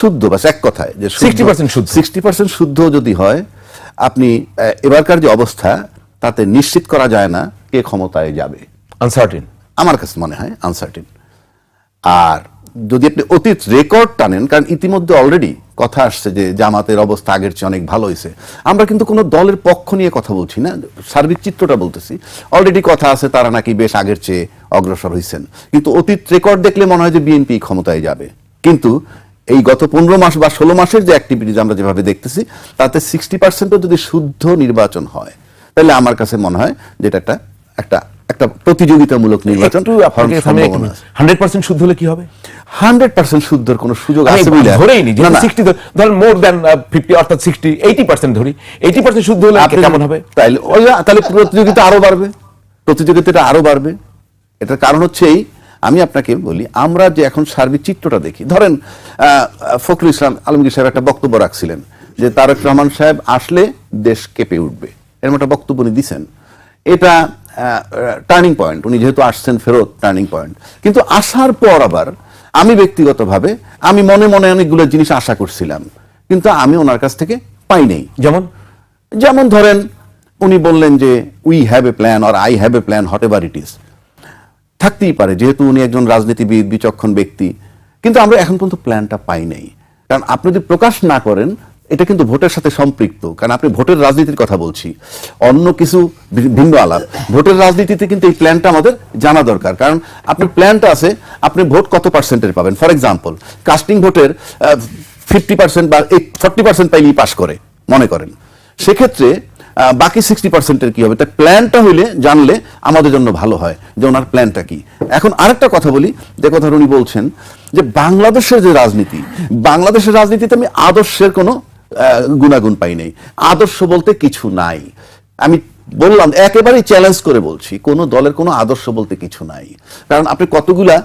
শুদ্ধ, বাস এক কথায় যে 60% শুদ্ধ। 60% শুদ্ধ যদি হয়, আপনি এবারকার যে অবস্থা তাতে নিশ্চিত করা যায় না কে ক্ষমতায় যাবে। আনসার্টেন, আমার কাছে মনে হয় আনসার্টেন। আর যদি আপনি অতীত রেকর্ড টানেন, কারণ ইতিমধ্যে অলরেডি কথা আসছে যে জামাতের অবস্থা আগের চেয়ে অনেক ভালো হয়েছে। আমরা কিন্তু কোনো দলের পক্ষ নিয়ে কথা বলছি না, সার্বিক চিত্রটা বলতেছি। অলরেডি কথা আছে তারা নাকি বেশ আগের চেয়ে অগ্রসর হয়েছেন, কিন্তু অতীত রেকর্ড দেখলে মনে হয় যে বিএনপি ক্ষমতায় যাবে। কিন্তু এই গত 15 মাস বা 16 মাসের যে অ্যাক্টিভিটিজ আমরা যেভাবে দেখতেছি, তাতে 60%ও যদি শুদ্ধ নির্বাচন হয়, তাহলে আমার কাছে মনে হয় যে এটা একটা একটা প্রতিযোগিতামূলক নির্বাচন। 100% শুদ্ধ হলে কি হবে? 100% শুদ্ধর কোনো সুযোগ আছে বলে ধরেই নি, 60 ধরেন মোর দ্যান 50, অর্থাৎ 60, 80% ধরি, 80% শুদ্ধ হলে কেমন হবে? তাহলে প্রতিযোগিতা আরো বাড়বে, প্রতিযোগিতাটা আরো বাড়বে। এটার কারণ হচ্ছে আমি আপনাকে বলি, আমরা যে এখন সার্বিক চিত্রটা দেখি, ধরেন ফখরুল ইসলাম আলমগীর সাহেব একটা বক্তব্য রাখছিলেন যে তারেক রহমান সাহেব আসলে দেশ কেঁপে উঠবে, এরকম একটা বক্তব্য উনি দিচ্ছেন। এটা টার্নিং পয়েন্ট, উনি যেহেতু আসছেন ফেরত, টার্নিং পয়েন্ট। কিন্তু আসার পর আবার আমি ব্যক্তিগতভাবে আমি মনে মনে অনেকগুলো জিনিস আশা করছিলাম, কিন্তু আমি ওনার কাছ থেকে পাই নাই। যেমন ধরেন উনি বললেন যে we have a plan, or I have a plan, what ever it is. থাকতেই পারে, যেহেতু উনি একজন রাজনীতিবিদ, বিচক্ষণ ব্যক্তি, কিন্তু আমরা এখন পর্যন্ত প্ল্যানটা পাই নাই। কারণ আপনি যদি প্রকাশ না করেন, এটা কিন্তু ভোটের সাথে সম্পৃক্ত, কারণ আপনি ভোটের রাজনীতির কথা বলছি, অন্য কিছু ভিন্ন আলাপ। ভোটের রাজনীতিতে কিন্তু এই প্ল্যানটা আমাদের জানা দরকার, কারণ আপনার প্ল্যানটা আছে, আপনি ভোট কত পার্সেন্টের পাবেন। ফর এক্সাম্পল, কাস্টিং ভোটের 50% বা 40% পাইলেই পাস করে মনে করেন, সেক্ষেত্রে বাকি 60%-এর কি হবে? তাই প্ল্যানটা হইলে জানলে আমাদের জন্য ভালো হয় যে ওনার প্ল্যানটা কি। এখন আরেকটা কথা বলি, যে কথা উনি বলছেন যে বাংলাদেশের যে রাজনীতি, বাংলাদেশের রাজনীতিতে আমি আদর্শের কোনো গুণাগুণ পাই নাই। আদর্শ বলতে কিছু নাই। আমি বললাম, একেবারেই চ্যালেঞ্জ করে বলছি, কোনো দলের কোনো আদর্শ বলতে কিছু নাই। কারণ আপনি কতগুলা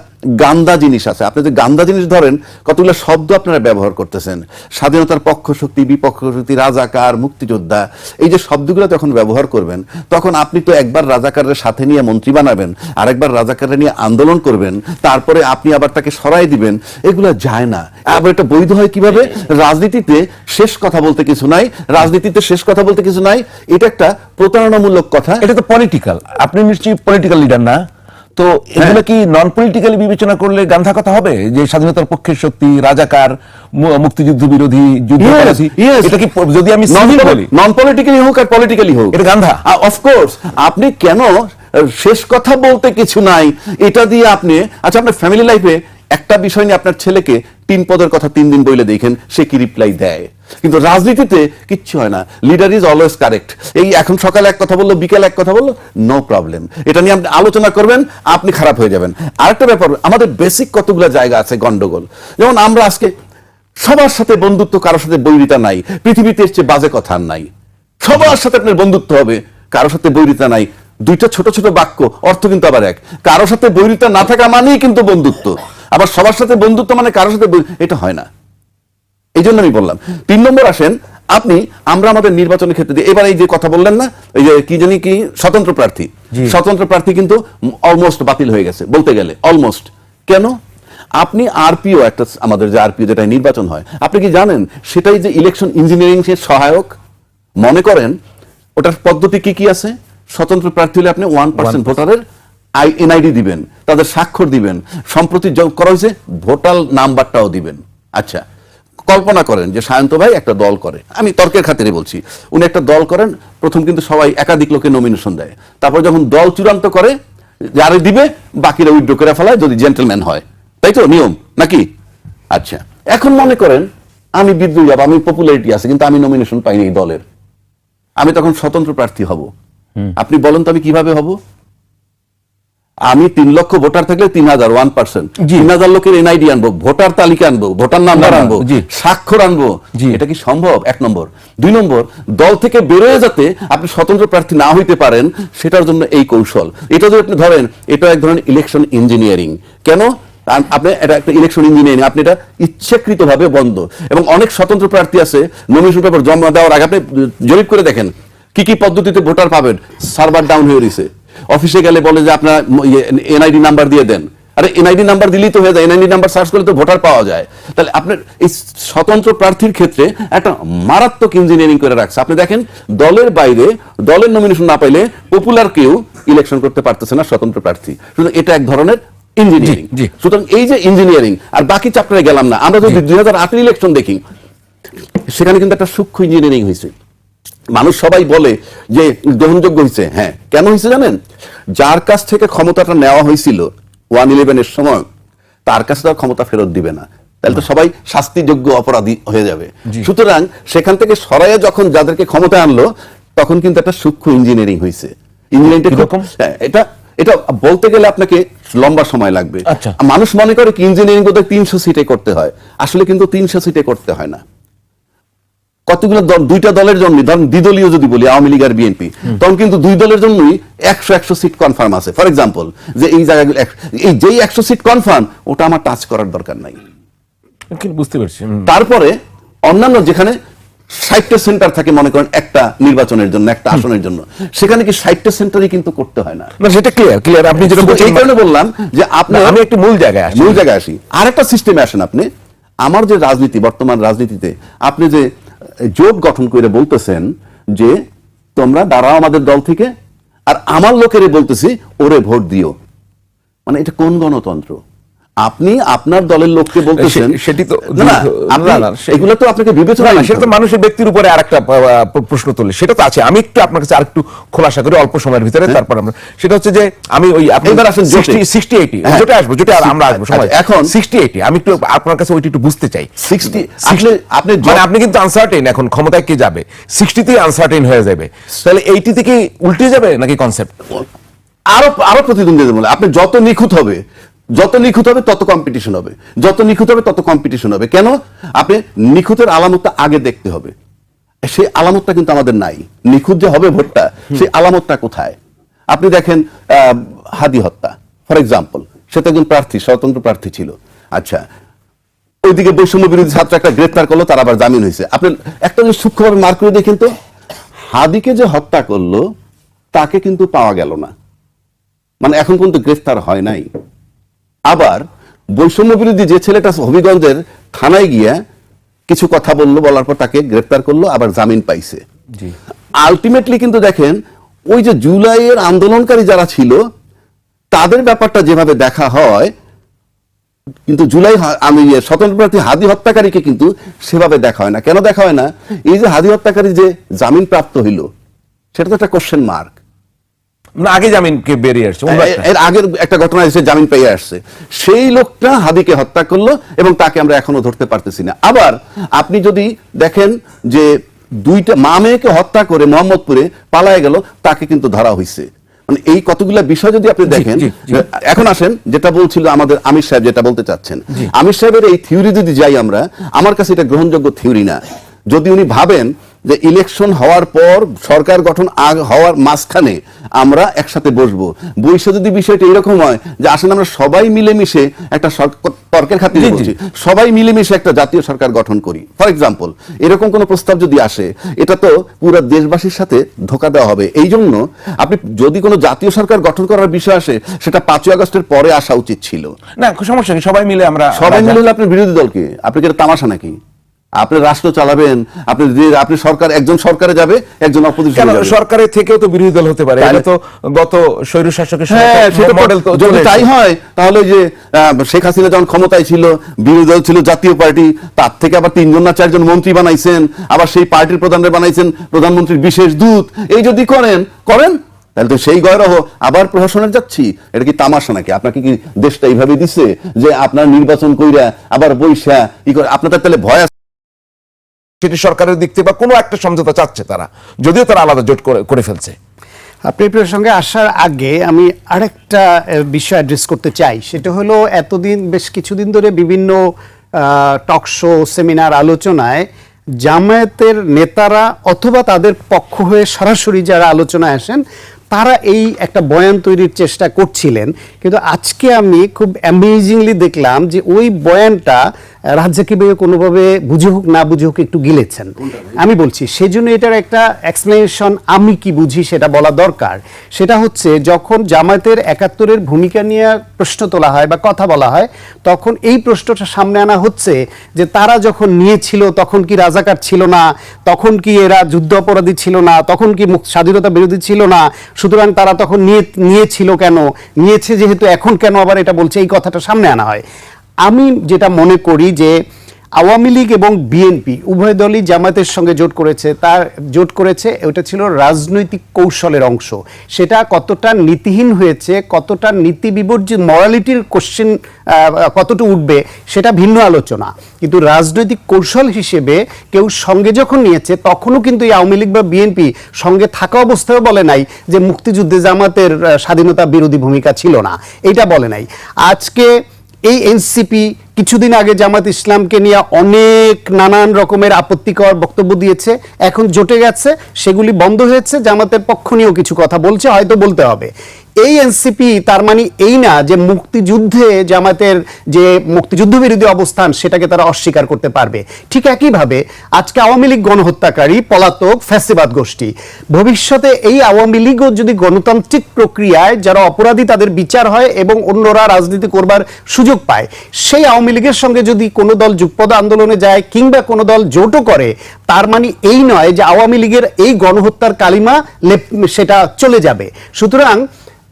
গান্দা জিনিস আছে, আপনি যে গান্দা জিনিস ধরেন, কতগুলো শব্দ আপনারা ব্যবহার করতেছেন, স্বাধীনতার পক্ষ শক্তি, বিপক্ষ শক্তি, রাজাকার, মুক্তিযোদ্ধা, এই যে শব্দগুলো যখন ব্যবহার করবেন, তখন আপনি তো একবার রাজাকারের সাথে নিয়ে মন্ত্রী বানাবেন, আরেকবার রাজাকারের নিয়ে আন্দোলন করবেন, তারপরে আপনি আবার তাকে সরাই দিবেন। এগুলো যায় না। আবার এটা বৈধ হয় কিভাবে? রাজনীতিতে শেষ কথা বলতে কিছু নাই, রাজনীতিতে শেষ কথা বলতে কিছু নাই, এটা একটা প্রতারণামূলক কথা। এটা তো পলিটিক্যাল, আপনি নিশ্চয়ই পলিটিক্যাল লিডার না, তো এগুলো কি নন পলিটিক্যালি বিবেচনা করলে গান্ধা কথা হবে? যে স্বাধীনতার পক্ষের শক্তি, রাজাকার, মুক্তিযুদ্ধ বিরোধী, যুদ্ধাপরাধী, এটা কি যদি আমি নন পলিটিক্যালি হোক আর পলিটিক্যালি হোক, এটা গান্ধা? অফকোর্স। আপনি কেন শেষ কথা বলতে কিছু নাই এটা দিয়ে আপনি, আচ্ছা আপনার ফ্যামিলি লাইফে একটা বিষয় নিয়ে আপনার ছেলেকে 3 পদের কথা 3 দিন বইলে দেখেন সে কি রিপ্লাই দেয়, কিন্তু রাজনীতিতে কিচ্ছু হয় না। Leader is always correct. এই এখন সকালে এক কথা বললো, বিকেলে এক কথা বললো, নো প্রবলেম। এটা নিয়ে আপনি আলোচনা করবেন, আপনি খারাপ হয়ে যাবেন। আরেকটা ব্যাপার, আমাদের বেসিক কতগুলো জায়গা আছে গন্ডগোল। যেমন আমরা আজকে সবার সাথে বন্ধুত্ব, কারোর সাথে বৈরিতা নাই। পৃথিবীতে এসছে বাজে কথা নাই, সবার সাথে আপনার বন্ধুত্ব হবে, কারোর সাথে বৈরিতা নাই। দুইটা ছোট ছোট বাক্য, অর্থ কিন্তু আবার এক। কারোর সাথে বৈরিতা না থাকা মানেই কিন্তু বন্ধুত্ব, আবার সবার সাথে বন্ধুত্ব মানে কারোর সাথে, এটা হয় না। এই জন্য আমি বললাম 3 নম্বর আসেন আপনি, আমরা আমাদের নির্বাচনের ক্ষেত্রে এবার এই যে কথা বললেন না, এই যে কি জানি কি স্বতন্ত্র প্রার্থী, স্বতন্ত্র প্রার্থী কিন্তু অলমোস্ট বাতিল হয়ে গেছে বলতে গেলে, অলমোস্ট। কেন? আপনি আরপিও, একটা আমাদের যে আরপিও যেটা নির্বাচন হয়, আপনি কি জানেন সেটাই যে ইলেকশন ইঞ্জিনিয়ারিং এর সহায়ক? মনে করেন ওটার পদ্ধতি কি কি আছে? স্বতন্ত্র প্রার্থী হলে আপনি 1% ভোটারের এনআইডি দিবেন, তাদের স্বাক্ষর দিবেন, সম্প্রতি করা হয়েছে ভোটার নাম্বারটাও দিবেন। আচ্ছা, কল্পনা করেন যে সায়ন্ত ভাই একটা দল করে, আমি তর্কের খাতিরে বলছি, উনি একটা দল করেন, প্রথম কিন্তু সবাই একাধিক লোকে নমিনেশন দেয়, তারপর যখন দল চূড়ান্ত করে, যারে দিবে বাকিরা উইথড্র করে ফেলায় যদি জেন্টলম্যান হয়, তাই তো নিয়ম নাকি? আচ্ছা, এখন মনে করেন আমি বিদ্রোহী, আমি পপুলারিটি আছে, কিন্তু আমি নমিনেশন পাইনি এই দলের, আমি তখন স্বতন্ত্র প্রার্থী হব। আপনি বলেন তো আমি কিভাবে হব? আমি 3 লক্ষ ভোটার থাকলে 3000, 1%, 3000 লোকের এনআইডি আনবো, ভোটার তালিকা আনবো, ভোটার নাম্বার আনবো, স্বাক্ষর আনবো। এটা কি সম্ভব? 1 নম্বর। 2 নম্বর, দল থেকে বেরোয় যাতে আপনি স্বতন্ত্র প্রার্থী না হইতে পারেন, সেটার জন্য এই কৌশল। এটা যদি আপনি ধরেন, এটা এক ধরনের ইলেকশন ইঞ্জিনিয়ারিং। কেন? আপনি এটা একটা ইলেকশন ইঞ্জিনিয়ারিং, আপনি এটা ইচ্ছাকৃতভাবে বন্ধ। এবং অনেক স্বতন্ত্র প্রার্থী আছে, নমিনেশন পেপার জমা দেওয়ার আগে আপনি জরিপ করে দেখেন কি কি পদ্ধতিতে ভোটার পাবেন, সার্ভার ডাউন হয়ে রয়েছে। অফিসে গেলে বলে যে আপনার এনআইডি নাম্বার দিয়ে দেন, আরে এনআইডি নাম্বার দিলেই তো হয়ে যায়, এনআইডি নাম্বার সার্চ করলে তো ভোটার পাওয়া যায়। তাহলে আপনার এই স্বতন্ত্র প্রার্থীর ক্ষেত্রে একটা মারাত্মক ইঞ্জিনিয়ারিং করে রাখছে। আপনি দেখেন দলের বাইরে, দলের নমিনেশন না পাইলে পপুলার কেউ ইলেকশন করতে পারতেছে না স্বতন্ত্র প্রার্থী। সুতরাং এটা এক ধরনের ইঞ্জিনিয়ারিং। সুতরাং এই যে ইঞ্জিনিয়ারিং, আর বাকি চ্যাপ্টারে গেলাম না, আমরা যদি 2008 ইলেকশন দেখি, সেখানে কিন্তু একটা সূক্ষ্ম ইঞ্জিনিয়ারিং হয়েছে। মানুষ সবাই বলে যে গ্রহণযোগ্য হয়েছে, হ্যাঁ কেন হয়েছে জানেন? যার কাছ থেকে ক্ষমতাটা নেওয়া হয়েছিল 111 সময়, তার কাছে তার ক্ষমতা ফেরত দিবে না, তাহলে তো সবাই শাস্তিযোগ্য অপরাধী হয়ে যাবে। সুতরাং সেখান থেকে সরাইয়া যখন যাদেরকে ক্ষমতা আনলো, তখন কিন্তু একটা সূক্ষ্ম ইঞ্জিনিয়ারিং হয়েছে। ইঞ্জিনিয়ারিংটা এটা বলতে গেলে আপনাকে লম্বা সময় লাগবে। মানুষ মনে করে কি ইঞ্জিনিয়ারিং বোধহয় 300 সিটে করতে হয়, আসলে কিন্তু 300 সিটে করতে হয় না। কতগুলো দল, দুইটা দলের জন্য, ধরেন দ্বিদলীয় যদি বলি আওয়ামী লীগ আর বিএনপি, তখন কিন্তু দুই দলের জন্যই 100 সিট কনফার্ম আছে। ফর এক্সাম্পল, যে এই জায়গাগুলো এই যেই 100 সিট কনফার্ম, ওটা আমার টাচ করার দরকার নাই। বুঝতে পারছি। তারপরে অন্যান্য যেখানে 60টা সেন্টার থাকে, মনে করেন একটা নির্বাচনের জন্য, একটা আসনের জন্য, সেখানে কি 60টা সেন্টারই কিন্তু করতে হয় না। সেটা ক্লিয়ার। আপনি যেটা এই কারণে বললাম যে আমি একটু মূল জায়গায় আসি। আরেকটা সিস্টেমে আসেন আপনি। আমার যে রাজনীতি, বর্তমান রাজনীতিতে আপনি যে জোট গঠন করে বলতেছেন যে তোমরা দাঁড়াও আমাদের দল থেকে, আর আমার লোকেরে বলতেছি ওরে ভোট দিও, মানে এটা কোন গণতন্ত্র? আপনি আপনার দলের লোককে বলতেছেন, সেটি তো এগুলো তো আপনাকে বিবেচনা, সেটা তো মানুষের ব্যক্তির উপরে আরেকটা প্রশ্ন তোলে, সেটা তো আছে। আমি একটু আপনার কাছে আরেকটু খোলাসা করি অল্প সময়ের ভিতরে, তারপর আমরা সেটা হচ্ছে যে আমি ওই এবার আসেন 60-80 জোটে আসবো, জোটে আমরা আসবো সময়। এখন 60-80 আমি একটু আপনার কাছে ওইটা একটু বুঝতে চাই। 60 আপনি কিন্তু আনসার্টেন, এখন ক্ষমতায় কে যাবে, 60তেই আনসার্টেন হয়ে যাবে, তাহলে 80 থেকে উল্টে যাবে নাকি কনসেপ্ট? আরো প্রতিদ্বন্দ্বিতা বলে আপনি যত নিখুঁত হবে তত কম্পিটিশন হবে, যত নিখুঁত হবে তত কম্পিটিশন হবে। কেন? আপনি নিখুঁতের আলামতটা আগে দেখতে হবে, সেই আলামতটা কিন্তু আমাদের নাই। নিখুঁত যে হবে ভোটটা, সেই আলামতটা কোথায়? আপনি দেখেন হাদি হত্যা ফর এক্সাম্পল, সে তো একজন প্রার্থী, স্বতন্ত্র প্রার্থী ছিল। আচ্ছা, ওইদিকে বৈষম্য বিরোধী ছাত্র একটা গ্রেফতার করলো, তার আবার জামিন হয়েছে। আপনি একটা জিনিস সূক্ষ্মভাবে মার্ক করে দেখেন তো, হাদিকে যে হত্যা করলো তাকে কিন্তু পাওয়া গেল না, মানে এখন পর্যন্ত গ্রেফতার হয় নাই। আবার বৈষম্য বিরোধী যে ছেলেটা হবিগঞ্জের থানায় গিয়া কিছু কথা বললো, বলার পর তাকে গ্রেফতার করলো, আবার জামিন পাইছে। আলটিমেটলি কিন্তু দেখেন ওই যে জুলাইয়ের আন্দোলনকারী যারা ছিল তাদের ব্যাপারটা যেভাবে দেখা হয়, কিন্তু স্বতন্ত্র প্রার্থী হাদি হত্যাকারীকে কিন্তু সেভাবে দেখা হয় না। কেন দেখা হয় না? এই যে হাদি হত্যাকারী যে জামিন প্রাপ্ত হইল, সেটা তো একটা কোশ্চেন মার্ক। আগে জামিন কে বেরিয়ে আসছে, এর আগের একটা ঘটনা এসে জামিন পেয়ে আসছে, সেই লোকটা হাদিকে হত্যা করলো এবং তাকে আমরা এখনো ধরতে পারতেছি না। আবার আপনি যদি দেখেন যে দুইটা মা মেয়েকে হত্যা করে মোহাম্মদপুরে পালায় গেল, তাকে কিন্তু ধরা হয়েছে। মানে এই কতগুলা বিষয় যদি আপনি দেখেন। এখন আসেন যেটা বলছিল আমাদের আমির সাহেব, যেটা বলতে চাচ্ছেন, আমির সাহেবের এই থিওরি যদি যাই আমরা, আমার কাছে এটা গ্রহণযোগ্য থিওরি না। যদি উনি ভাবেন যে ইলেকশন হওয়ার পর সরকার গঠন হওয়ার মাঝখানে আমরা একসাথে বসবো, বৈশা যদি বিষয়টা এরকম হয় যে আসলে আমরা সবাই মিলেমিশে একটা তর্কের খাতিরে বলছি, সবাই মিলেমিশে একটা জাতীয় সরকার গঠন করি, ফর এক্সাম্পল, এরকম কোন প্রস্তাব যদি আসে, এটা তো পুরো দেশবাসীর সাথে ধোঁকা দেওয়া হবে। এই জন্য আপনি যদি কোনো জাতীয় সরকার গঠন করার বিষয় আসে, সেটা 5ই আগস্টের পরে আসা উচিত ছিল না। সমস্যা নেই, সবাই মিলে হলে আপনার বিরোধী দলকে, আপনি কি তামাশা নাকি? আপনি রাষ্ট্র চালাবেন, আপনি সরকার, একজন সরকারে যাবে, একজন অপোজিশনে যাবে। সরকারের থেকেও তো বিরোধী দল হতে পারে, এটা তো গত স্বৈর শাসকের মডেল। তো যদি তাই হয়, তাহলে যে শেখ হাসিনা যখন ক্ষমতায় ছিল, বিরোধী দল ছিল জাতীয় পার্টি, তার থেকে আবার 3জন না 4জন মন্ত্রী বানাইছেন, আবার সেই পার্টির প্রধানরা বানাইছেন প্রধানমন্ত্রীর বিশেষ দূত। এই যদি করেন তাহলে তো সেই গয়রহ আবার প্রশাসনের যাচ্ছি। এটা কি তামাশা নাকি? আপনাকে কি দেশটা এইভাবে দিচ্ছে যে আপনার নির্বাচন কইরা আবার বৈশা ই করে? আপনার তাহলে ভয় আছে সেটি সরকারের দিক থেকে বা কোনো একটা সমঝোতা চাচ্ছে তারা, যদিও তারা আলাদা জোট করে ফেলছে। আপনি আপনার সঙ্গে আসার আগে আমি আরেকটা বিষয় অ্যাড্রেস করতে চাই, সেটা হলো এতদিন বেশ কিছুদিন ধরে বিভিন্ন টক শো, সেমিনার, আলোচনায় জামায়াতের নেতারা অথবা তাদের পক্ষ হয়ে সরাসরি যারা আলোচনায় আসেন, তারা এই একটা বয়ান তৈরির চেষ্টা করছিলেন, কিন্তু আজকে আমি খুব অ্যামেজিংলি দেখলাম যে ওই বয়ানটা রাজ্জাকি ভাই কোনোভাবে বুঝে হোক না বুঝে হোক একটু গিলেছেন। আমি বলছি সেই জন্য এটার একটা এক্সপ্লেনেশন আমি কি বুঝি সেটা বলা দরকার। সেটা হচ্ছে যখন জামায়াতের ৭১-এর ভূমিকা নিয়ে প্রশ্ন তোলা হয় বা কথা বলা হয়, তখন এই প্রশ্নটা সামনে আনা হচ্ছে যে তারা যখন নিয়েছিল তখন কি রাজাকার ছিল না, তখন কি এরা যুদ্ধ অপরাধী ছিল না, তখন কি স্বাধীনতা বিরোধী ছিল না, সুতরাং তারা তখন নিয়েছিল কেন, নিয়েছে যেহেতু এখন কেন আবার এটা বলছে, এই কথাটা সামনে আনা হয়। আমি যেটা মনে করি যে আওয়ামী লীগ এবং বিএনপি উভয় দলই জামায়াতের সঙ্গে জোট করেছে ওটা ছিল রাজনৈতিক কৌশলের অংশ। সেটা কতটা নীতিহীন হয়েছে, কতটা নীতি বিবর্জিত, মরালিটির কোশ্চেন কতটা উঠবে সেটা ভিন্ন আলোচনা, কিন্তু রাজনৈতিক কৌশল হিসেবে কেউ সঙ্গে যখন নিয়েছে তখনও কিন্তু এই আওয়ামী লীগ বা বিএনপি সঙ্গে থাকা অবস্থায় বলে নাই যে মুক্তিযুদ্ধে জামাতের স্বাধীনতা বিরোধী ভূমিকা ছিল না, এটা বলে নাই। আজকে এই এনসিপি কিছুদিন আগে জামাত ইসলামকে নিয়ে অনেক নানান রকমের আপত্তিকর বক্তব্য দিয়েছে, এখন জোটে গেছে, সেগুলি বন্ধ হয়েছে, জামাতের পক্ষ নিয়েও কিছু কথা বলছে, হয়তো বলতে হবে। এই এনসিপি তার মানে এই না যে মুক্তিযুদ্ধে জামাতের যে মুক্তিযুদ্ধ বিরোধী অবস্থান সেটাকে তারা অস্বীকার করতে পারবে। ঠিক একইভাবে আজকে আওয়ামী লীগ গণহত্যাকারী পলাতক ফ্যাসিবাদ গোষ্ঠী, ভবিষ্যতে এই আওয়ামী লীগও যদি গণতান্ত্রিক প্রক্রিয়ায় যারা অপরাধী তাদের বিচার হয় এবং অন্যরা রাজনীতি করবার সুযোগ পায়, সেই আওয়ামী লীগের সঙ্গে যদি কোনো দল যুগপৎ আন্দোলনে যায় কিংবা কোনো দল জোটও করে, তার মানে এই নয় যে আওয়ামী লীগের এই গণহত্যার কালিমা সেটা চলে যাবে। সুতরাং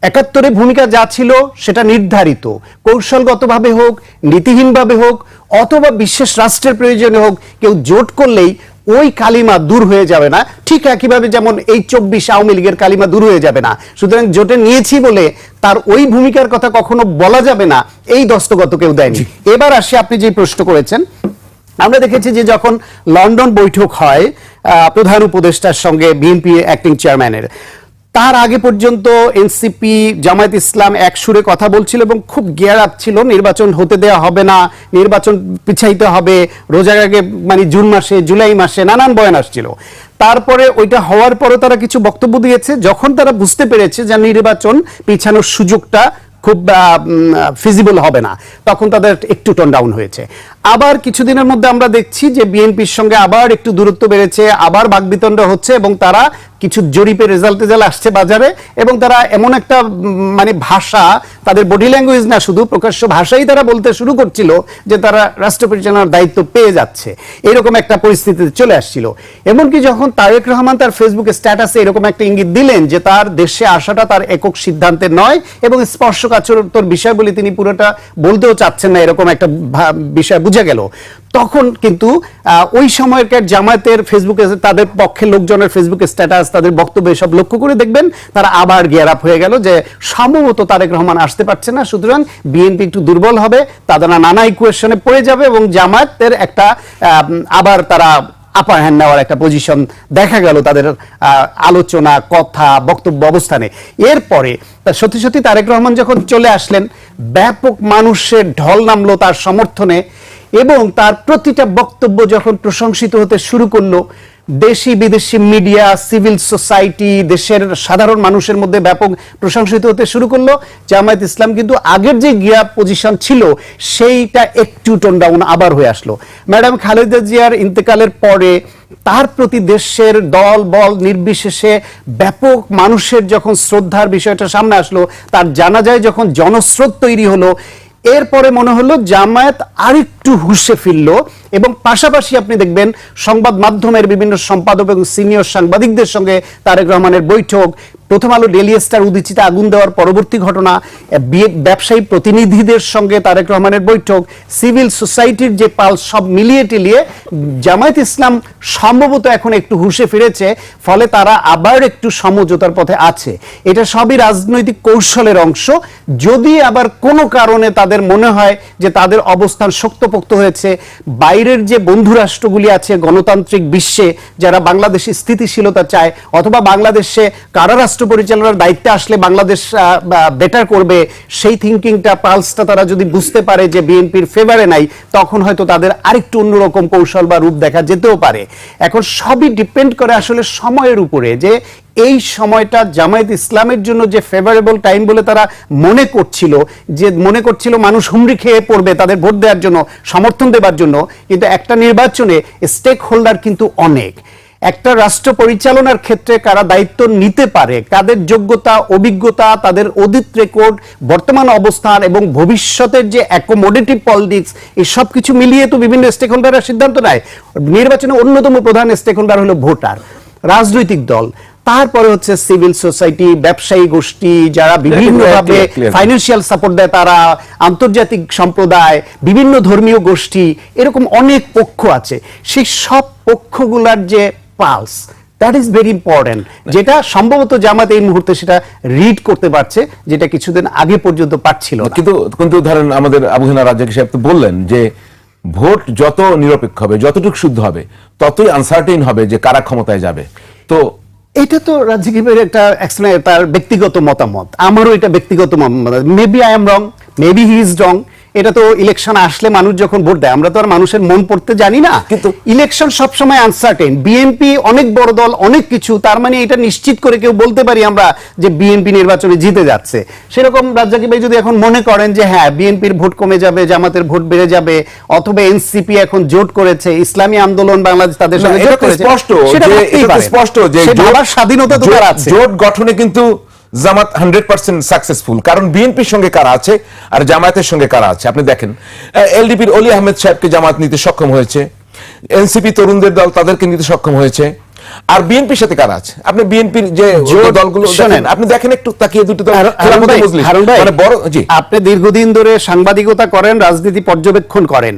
৭১-এ ভূমিকা যা ছিল সেটা নির্ধারিত, কৌশলগতভাবে হোক, নীতিহীনভাবে হোক, অথবা বিশেষ রাষ্ট্রের প্রয়োজনে হোক, কেউ জোট করলেই ওই কালিমা দূর হয়ে যাবে না। ঠিক একইভাবে যেমন এই ২৪ আওয়ামী লীগের কালিমা দূর হয়ে যাবে না, সুতরাং জোটে নিয়েছি বলে তার ওই ভূমিকার কথা কখনো বলা যাবে না, এই দস্তগত কেউ দেয়নি। এবার আসি আপনি যে প্রশ্ন করেছেন, আমরা দেখেছি যে যখন লন্ডন বৈঠক হয় প্রধান উপদেষ্টার সঙ্গে বিএনপি অ্যাক্টিং চেয়ারম্যানের, তার আগে পর্যন্ত এনসিপি জামায়াত ইসলাম এক সুরে কথা বলছিল এবং খুব গিয়ার আপ ছিল, নির্বাচন হতে দেওয়া হবে না, নির্বাচন পিছাইতে হবে, রোজার আগে মানে জুন মাসে জুলাই মাসে নানান বয়ান আসছিল। তারপরে ওইটা হওয়ার পরও তারা কিছু বক্তব্য দিয়েছে, যখন তারা বুঝতে পেরেছে যে নির্বাচন পিছানোর সুযোগটা খুব ফিজিবল হবে না, তখন তাদের একটু টোন ডাউন হয়েছে। আবার কিছুদিনের মধ্যে আমরা দেখছি যে বিএনপির সঙ্গে আবার একটু দূরত্ব বেড়েছে, আবার বাকবিতণ্ড হচ্ছে এবং তারা কিছু জরিপের রেজাল্ট আসছে বাজারে, এবং তারা এমন একটা মানে ভাষা, তাদের বডি ল্যাঙ্গুয়েজ না শুধু প্রকাশ্য ভাষাই তারা বলতে শুরু করছিল যে তারা রাষ্ট্র পরিচালনার দায়িত্ব পেয়ে যাচ্ছে, এরকম একটা পরিস্থিতিতে চলে আসছিল। এমনকি যখন তারেক রহমান তার ফেসবুক স্ট্যাটাসে এরকম একটা ইঙ্গিত দিলেন যে তার দেশে আসাটা তার একক সিদ্ধান্তের নয় এবং স্পর্শকাতর বিষয়গুলি তিনি পুরোটা বলতেও চাচ্ছেন না, এরকম একটা বিষয় বুঝে গেল, তখন কিন্তু ওই সময়কার জামায়াতের ফেসবুকে তাদের পক্ষের লোকজনের ফেসবুক স্ট্যাটাস, তাদের বক্তব্য সব লক্ষ্য করে দেখবেন তারা আবার গিয়ার আপ হয়ে গেল যে সম্ভবত তারেক রহমান আসতে পারছে না, সুতরাং বিএনপি একটু দুর্বল হবে, তারা নানা ইকুয়েশনে পড়ে যাবে এবং জামায়াতের একটা আবার তারা আপার হ্যান্ড নেওয়ার একটা পজিশন দেখা গেল তাদের আলোচনা, কথা, বক্তব্য, অবস্থানে। এরপরে সত্যি সত্যি তারেক রহমান যখন চলে আসলেন, ব্যাপক মানুষের ঢল নামলো তার সমর্থনে এবং তার প্রতিটা বক্তব্য যখন প্রশংসিত হতে শুরু করলো, দেশি বিদেশি মিডিয়া, সিভিল সোসাইটি, দেশের সাধারণ মানুষের মধ্যে ব্যাপক প্রশংসিত হতে শুরু করলো, জামায়াত ইসলাম কিন্তু আগের যে গিয়া পজিশন ছিল সেইটা একটু টোন ডাউন আবার হয়ে আসলো। ম্যাডাম খালেদা জিয়ার ইন্তেকালের পরে তার প্রতি দেশের দল বল নির্বিশেষে ব্যাপক মানুষের যখন শ্রদ্ধার বিষয়টা সামনে আসলো, তার জানাজায় যখন জনস্রোত তৈরি হলো, এরপরে মনে হলো জামায়াত আরেকটু হুঁশে ফিরল এবং পাশাপাশি আপনি দেখবেন সংবাদ মাধ্যমের বিভিন্ন সম্পাদক এবং সিনিয়র সাংবাদিকদের সঙ্গে তারেক রহমানের বৈঠক, প্রথম আলো, ডেইলি স্টার উদীচিতে আগুন দেওয়ার পরবর্তী ঘটনা, ব্যবসায়ী প্রতিনিধিদের সঙ্গে তারেক রহমানের বৈঠক, সিভিল সোসাইটির যে পাল, সব মিলিয়ে টিলিয়ে জামায়াত ইসলাম সম্ভবত এখন একটু হুঁশে ফিরেছে, ফলে তারা আবার একটু সমঝোতার পথে আছে। এটা সবই রাজনৈতিক কৌশলের অংশ। যদি আবার কোনো কারণে তাদের মনে হয় যে তাদের অবস্থান শক্তপোক্ত হয়েছে, বাইরের যে বন্ধু রাষ্ট্রগুলি আছে গণতান্ত্রিক বিশ্বে যারা বাংলাদেশে স্থিতিশীলতা চায় অথবা বাংলাদেশে কারারাষ্ট্র রাষ্ট্র পরিচালনার দায়িত্বে আসলে বাংলাদেশ বেটার করবে, সেই থিঙ্কিংটা পালসটা তারা যদি বুঝতে পারে যে বিএনপির ফেভারে নাই, তখন হয়তো তাদের আরেকটু অন্যরকম কৌশল বা রূপ দেখা যেতেও পারে। এখন সবই ডিপেন্ড করে আসলে সময়ের উপরে, যে এই সময়টা জামায়াত ইসলামের জন্য যে ফেভারেবল টাইম বলে তারা মনে করছিল মানুষ হুমড়ি খেয়ে পড়বে তাদের ভোট দেওয়ার জন্য, সমর্থন দেওয়ার জন্য। কিন্তু একটা নির্বাচনে স্টেক হোল্ডার কিন্তু অনেক। একটা রাষ্ট্র পরিচালনার ক্ষেত্রে কারা দায়িত্ব নিতে পারে, কাদের যোগ্যতা, অভিজ্ঞতা, তাদের অডিট রেকর্ড, বর্তমান অবস্থান এবং ভবিষ্যতের যে অ্যাকোমোডেটিভ পলিটিক্স, এই সব কিছু মিলিয়ে তো বিভিন্ন স্টেক হোল্ডাররা সিদ্ধান্ত নেয়। নির্বাচনে অন্যতম প্রধান স্টেক হোল্ডার হলো ভোটার, রাজনৈতিক দল, তারপরে হচ্ছে সিভিল সোসাইটি, ব্যবসায়ী গোষ্ঠী, যারা বিভিন্নভাবে ফাইন্যান্সিয়াল সাপোর্ট দেয়, তারা আন্তর্জাতিক সম্প্রদায়, বিভিন্ন ধর্মীয় গোষ্ঠী, এরকম অনেক পক্ষ আছে। সেই সব পক্ষগুলার যে pulse, that is very important, যেটা সম্ভবত জামাত এই মুহূর্তে সেটা রিড করতে পারছে, যেটা কিছুদিন আগে পর্যন্ত পারছিল না। কিন্তু ধরেন আমাদের আবু হেনা রাজ্জাকী সাহেব তো বললেন যে ভোট যত নিরপেক্ষ হবে, যতটুকু শুদ্ধ হবে, ততই আনসার্টেইন হবে যে কারা ক্ষমতায় যাবে। তো এটা তো রাজ্জাকী ভাইয়ের একটা তার ব্যক্তিগত মতামত, আমারও এটা ব্যক্তিগত মতামত। Maybe I am wrong, maybe he is wrong. এটা তো ইলেকশন আসলে মানুষ যখন ভোট দেয়, আমরা তো আর মানুষের মন পড়তে জানি না, কিন্তু ইলেকশন সবসময় আনসার্টেন। বিএনপি অনেক বড় দল, অনেক কিছু, তার মানে এটা নিশ্চিত করে কেউ বলতে পারি আমরা যে বিএনপি নির্বাচনে জিতে যাচ্ছে। সেরকম রাজ্জাকী ভাই যদি এখন মনে করেন যে হ্যাঁ বিএনপির ভোট কমে যাবে, জামাতের ভোট বেড়ে যাবে, অথবা এনসিপি এখন জোট করেছে, ইসলামী আন্দোলন বাংলাদেশ তাদের সঙ্গে জোট করেছে, স্পষ্ট যে ভাবার স্বাধীনতা তো তার আছে। জোট গঠনে কিন্তু জামাত 100% সাকসেসফুল, কারণ বিএনপির সঙ্গে কারা আছে আর জামায়াতের সঙ্গে কারা আছে আপনি দেখেন। এলডিপির অলি আহমেদ সাহেবকে জামাত নিতে সক্ষম হয়েছে, এনসিপি তরুণদের দল তাদেরকে নিতে সক্ষম হয়েছে, আর বিএনপির সাথে কারা আছে আপনি বিএনপির যে দলগুলো আপনি দেখেন, একটু তাকিয়ে দুটো দল। আপনি দীর্ঘদিন ধরে সাংবাদিকতা করেন, রাজনীতি পর্যবেক্ষণ করেন।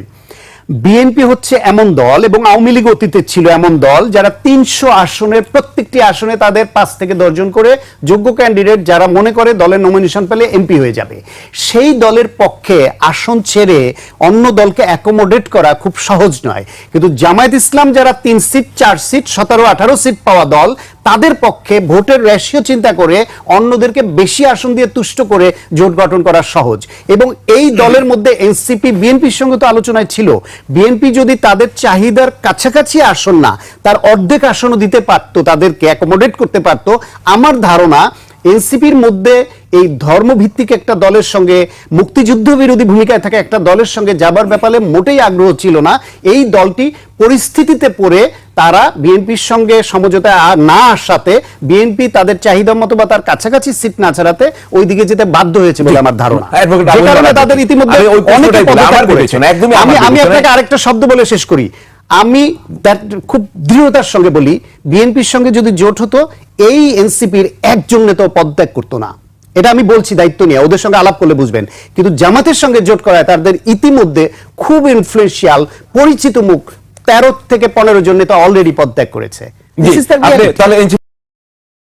বিএনপি হচ্ছে এমন দল, এবং আওয়ামী লীগ অতীতে ছিল এমন দল, যারা 300 আসনের প্রত্যেকটি আসনে তাদের 5 থেকে 10 জন করে যোগ্য ক্যান্ডিডেট যারা মনে করে দলের নমিনেশন পেলে এমপি হয়ে যাবে, সেই দলের পক্ষে আসন ছেড়ে অন্য দলকে অ্যাকোমোডেট করা খুব সহজ নয়। কিন্তু জামায়াত ইসলাম যারা 3 সিট, 4 সিট, 17-18 সিট পাওয়া দল, তাদের পক্ষে ভোটের রেশিও চিন্তা করে অন্যদেরকে বেশি আসন দিয়ে তুষ্ট করে জোট গঠন করা সহজ। এবং এই দলের মধ্যে এনসিপি বিএনপির সঙ্গে তো আলোচনায় ছিল, বিএনপি যদি তাদের চাহিদার কাছাকাছি আসন না, তার অর্ধেক আসনও দিতে পারতো, তাদেরকে অ্যাকোমোডেট করতে পারতো, আমার ধারণা এনসিপির মধ্যে এই ধর্মভিত্তিক একটা দলের সঙ্গে, মুক্তিযুদ্ধ বিরোধী ভূমিকায় থাকা একটা দলের সঙ্গে যাবার ব্যাপারে মোটেই আগ্রহ ছিল না। এই দলটি পরিস্থিতিতে পড়ে তারা বিএনপির সঙ্গে সমঝোতা না আসাতে, বিএনপি তাদের চাহিদা মতো বা তার কাছাকাছি সিট না ছাড়াতে ওই দিকে যেতে বাধ্য হয়েছে বলে আমার ধারণা। যে কারণে তাদের ইতিমধ্যে আমি আপনাকে আরেকটা শব্দ বলে শেষ করি, আমি খুব দৃঢ়তার সঙ্গে বলি, বিএনপির সঙ্গে যদি জোট হতো, এই এনসিপির একজন নেতাও পদত্যাগ করতো না। এটা আমি বলছি দায়িত্ব নিয়ে, ওদের সঙ্গে আলাপ করলে বুঝবেন। কিন্তু জামাতের সঙ্গে জোট করায় তাদের ইতিমধ্যে খুব ইনফ্লুয়েন্সিয়াল পরিচিত মুখ 13 থেকে 15 জন নেতা অলরেডি পদত্যাগ করেছে। তাহলে